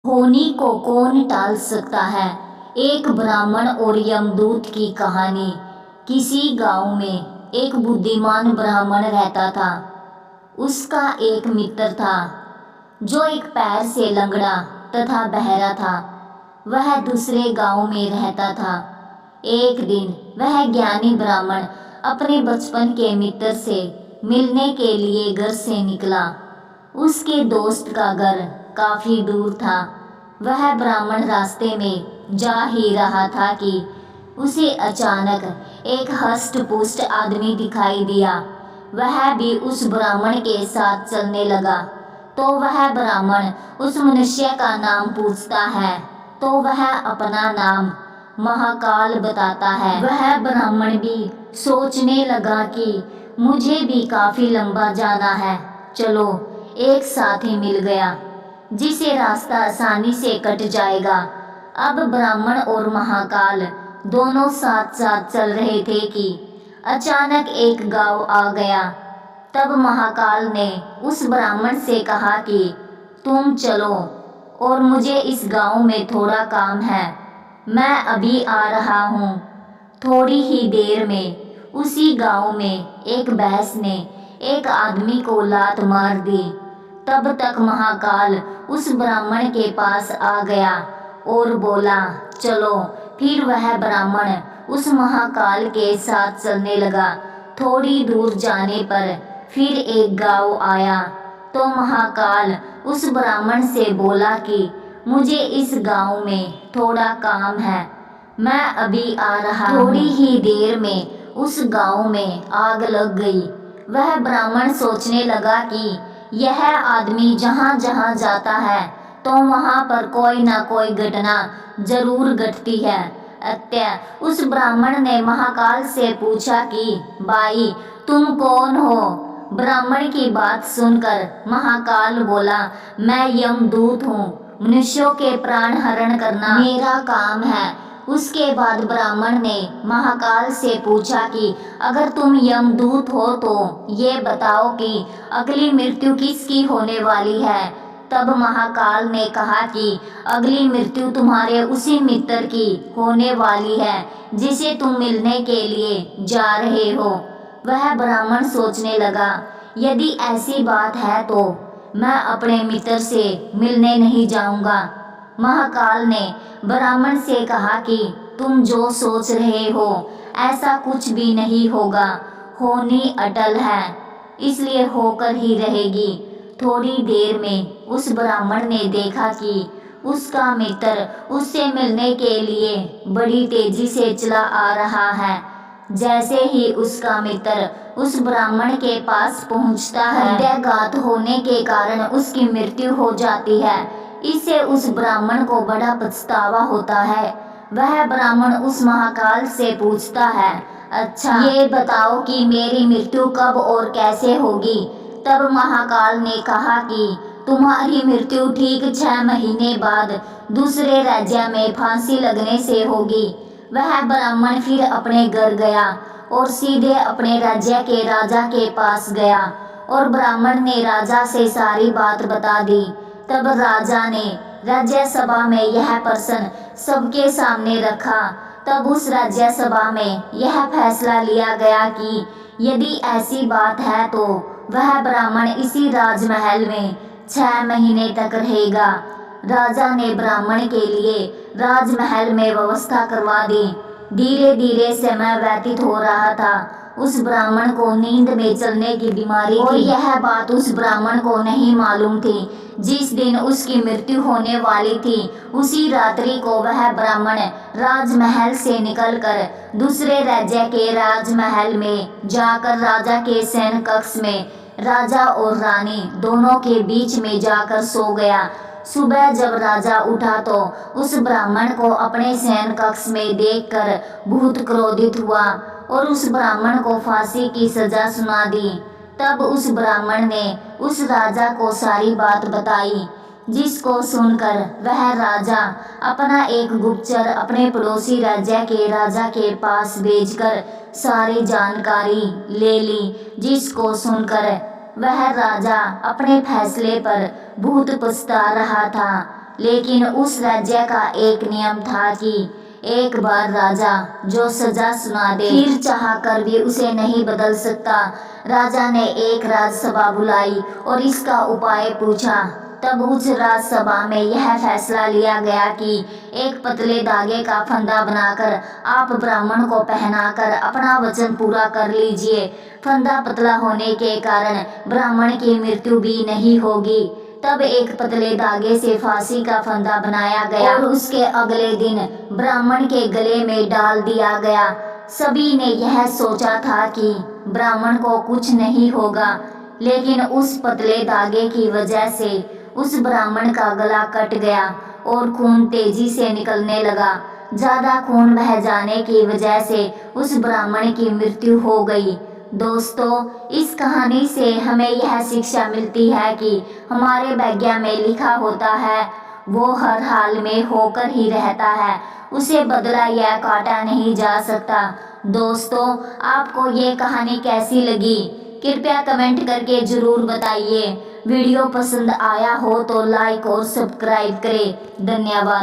होनी को कौन टाल सकता है। एक ब्राह्मण और यमदूत की कहानी। किसी गांव में एक बुद्धिमान ब्राह्मण रहता था। उसका एक मित्र था जो एक पैर से लंगड़ा तथा बहरा था। वह दूसरे गांव में रहता था। एक दिन वह ज्ञानी ब्राह्मण अपने बचपन के मित्र से मिलने के लिए घर से निकला। उसके दोस्त का घर काफी दूर था। वह ब्राह्मण रास्ते में जा ही रहा था कि उसे अचानक एक हष्ट पुष्ट आदमी दिखाई दिया। वह भी उस ब्राह्मण के साथ चलने लगा। तो वह ब्राह्मण उस मनुष्य का नाम पूछता है तो वह अपना नाम महाकाल बताता है। वह ब्राह्मण भी सोचने लगा कि मुझे भी काफी लंबा जाना है, चलो एक साथी मिल गया जिसे रास्ता आसानी से कट जाएगा। अब ब्राह्मण और महाकाल दोनों साथ साथ चल रहे थे कि अचानक एक गांव आ गया। तब महाकाल ने उस ब्राह्मण से कहा कि तुम चलो और मुझे इस गांव में थोड़ा काम है, मैं अभी आ रहा हूँ। थोड़ी ही देर में उसी गांव में एक भैंस ने एक आदमी को लात मार दी। तब तक महाकाल उस ब्राह्मण के पास आ गया और बोला चलो। फिर वह ब्राह्मण उस महाकाल के साथ चलने लगा। थोड़ी दूर जाने पर फिर एक गांव आया तो महाकाल उस ब्राह्मण से बोला कि मुझे इस गांव में थोड़ा काम है, मैं अभी आ रहा हूँ। थोड़ी ही देर में उस गांव में आग लग गई। वह ब्राह्मण सोचने लगा कि यह आदमी जहाँ जहाँ जाता है तो वहाँ पर कोई ना कोई घटना जरूर घटती है। अतः उस ब्राह्मण ने महाकाल से पूछा कि भाई तुम कौन हो। ब्राह्मण की बात सुनकर महाकाल बोला मैं यमदूत हूँ, मनुष्यों के प्राण हरण करना मेरा काम है। उसके बाद ब्राह्मण ने महाकाल से पूछा कि अगर तुम यमदूत हो तो ये बताओ कि अगली मृत्यु किसकी होने वाली है। तब महाकाल ने कहा कि अगली मृत्यु तुम्हारे उसी मित्र की होने वाली है जिसे तुम मिलने के लिए जा रहे हो। वह ब्राह्मण सोचने लगा यदि ऐसी बात है तो मैं अपने मित्र से मिलने नहीं जाऊंगा। महाकाल ने ब्राह्मण से कहा कि तुम जो सोच रहे हो ऐसा कुछ भी नहीं होगा, होनी अटल है इसलिए होकर ही रहेगी। थोड़ी देर में उस ब्राह्मण ने देखा कि उसका मित्र उससे मिलने के लिए बड़ी तेजी से चला आ रहा है। जैसे ही उसका मित्र उस ब्राह्मण के पास पहुंचता है, हृदयाघात होने के कारण उसकी मृत्यु हो जाती है। इससे उस ब्राह्मण को बड़ा पछतावा होता है। वह ब्राह्मण उस महाकाल से पूछता है अच्छा ये बताओ कि मेरी मृत्यु कब और कैसे होगी। तब महाकाल ने कहा कि तुम्हारी मृत्यु ठीक 6 महीने बाद दूसरे राज्य में फांसी लगने से होगी। वह ब्राह्मण फिर अपने घर गया और सीधे अपने राज्य के राजा के पास गया और ब्राह्मण ने राजा से सारी बात बता दी। तब राजा ने राज्य सभा में यह प्रश्न सबके सामने रखा। तब उस राज्य सभा में यह फैसला लिया गया कि यदि ऐसी बात है तो वह ब्राह्मण इसी राजमहल में 6 महीने तक रहेगा। राजा ने ब्राह्मण के लिए राजमहल में व्यवस्था करवा दी। धीरे धीरे समय व्यतीत हो रहा था। उस ब्राह्मण को नींद में चलने की बीमारी थी और यह बात उस ब्राह्मण को नहीं मालूम थी। जिस दिन उसकी मृत्यु होने वाली थी उसी रात्रि को वह ब्राह्मण राजमहल से निकलकर दूसरे राज्य के राजमहल में जाकर राजा के शयन कक्ष में राजा और रानी दोनों के बीच में जाकर सो गया। सुबह जब राजा उठा तो उस ब्राह्मण को अपने शयन कक्ष में देखकर बहुत क्रोधित हुआ और उस ब्राह्मण को फांसी की सजा सुना दी। तब उस ब्राह्मण ने उस राजा को सारी बात बताई, जिसको सुनकर वह राजा अपना एक गुप्तचर अपने पड़ोसी राज्य के राजा के पास भेजकर सारी जानकारी ले ली। जिसको सुनकर वह राजा अपने फैसले पर बहुत पछता रहा था। लेकिन उस राज्य का एक नियम था कि एक बार राजा जो सजा सुना दे फिर चाह कर भी उसे नहीं बदल सकता। राजा ने एक राजसभा बुलाई और इसका उपाय पूछा। तब उस राजसभा में यह फैसला लिया गया कि एक पतले धागे का फंदा बनाकर आप ब्राह्मण को पहनाकर अपना वचन पूरा कर लीजिए। फंदा पतला होने के कारण ब्राह्मण की मृत्यु भी नहीं होगी। तब एक पतले धागे से फांसी का फंदा बनाया गया और उसके अगले दिन ब्राह्मण के गले में डाल दिया गया। सभी ने यह सोचा था कि ब्राह्मण को कुछ नहीं होगा, लेकिन उस पतले धागे की वजह से उस ब्राह्मण का गला कट गया और खून तेजी से निकलने लगा। ज्यादा खून बह जाने की वजह से उस ब्राह्मण की मृत्यु हो गई। दोस्तों, इस कहानी से हमें यह शिक्षा मिलती है कि हमारे भाग्य में लिखा होता है वो हर हाल में होकर ही रहता है, उसे बदला या काटा नहीं जा सकता। दोस्तों, आपको ये कहानी कैसी लगी कृपया कमेंट करके जरूर बताइए। वीडियो पसंद आया हो तो लाइक और सब्सक्राइब करें। धन्यवाद।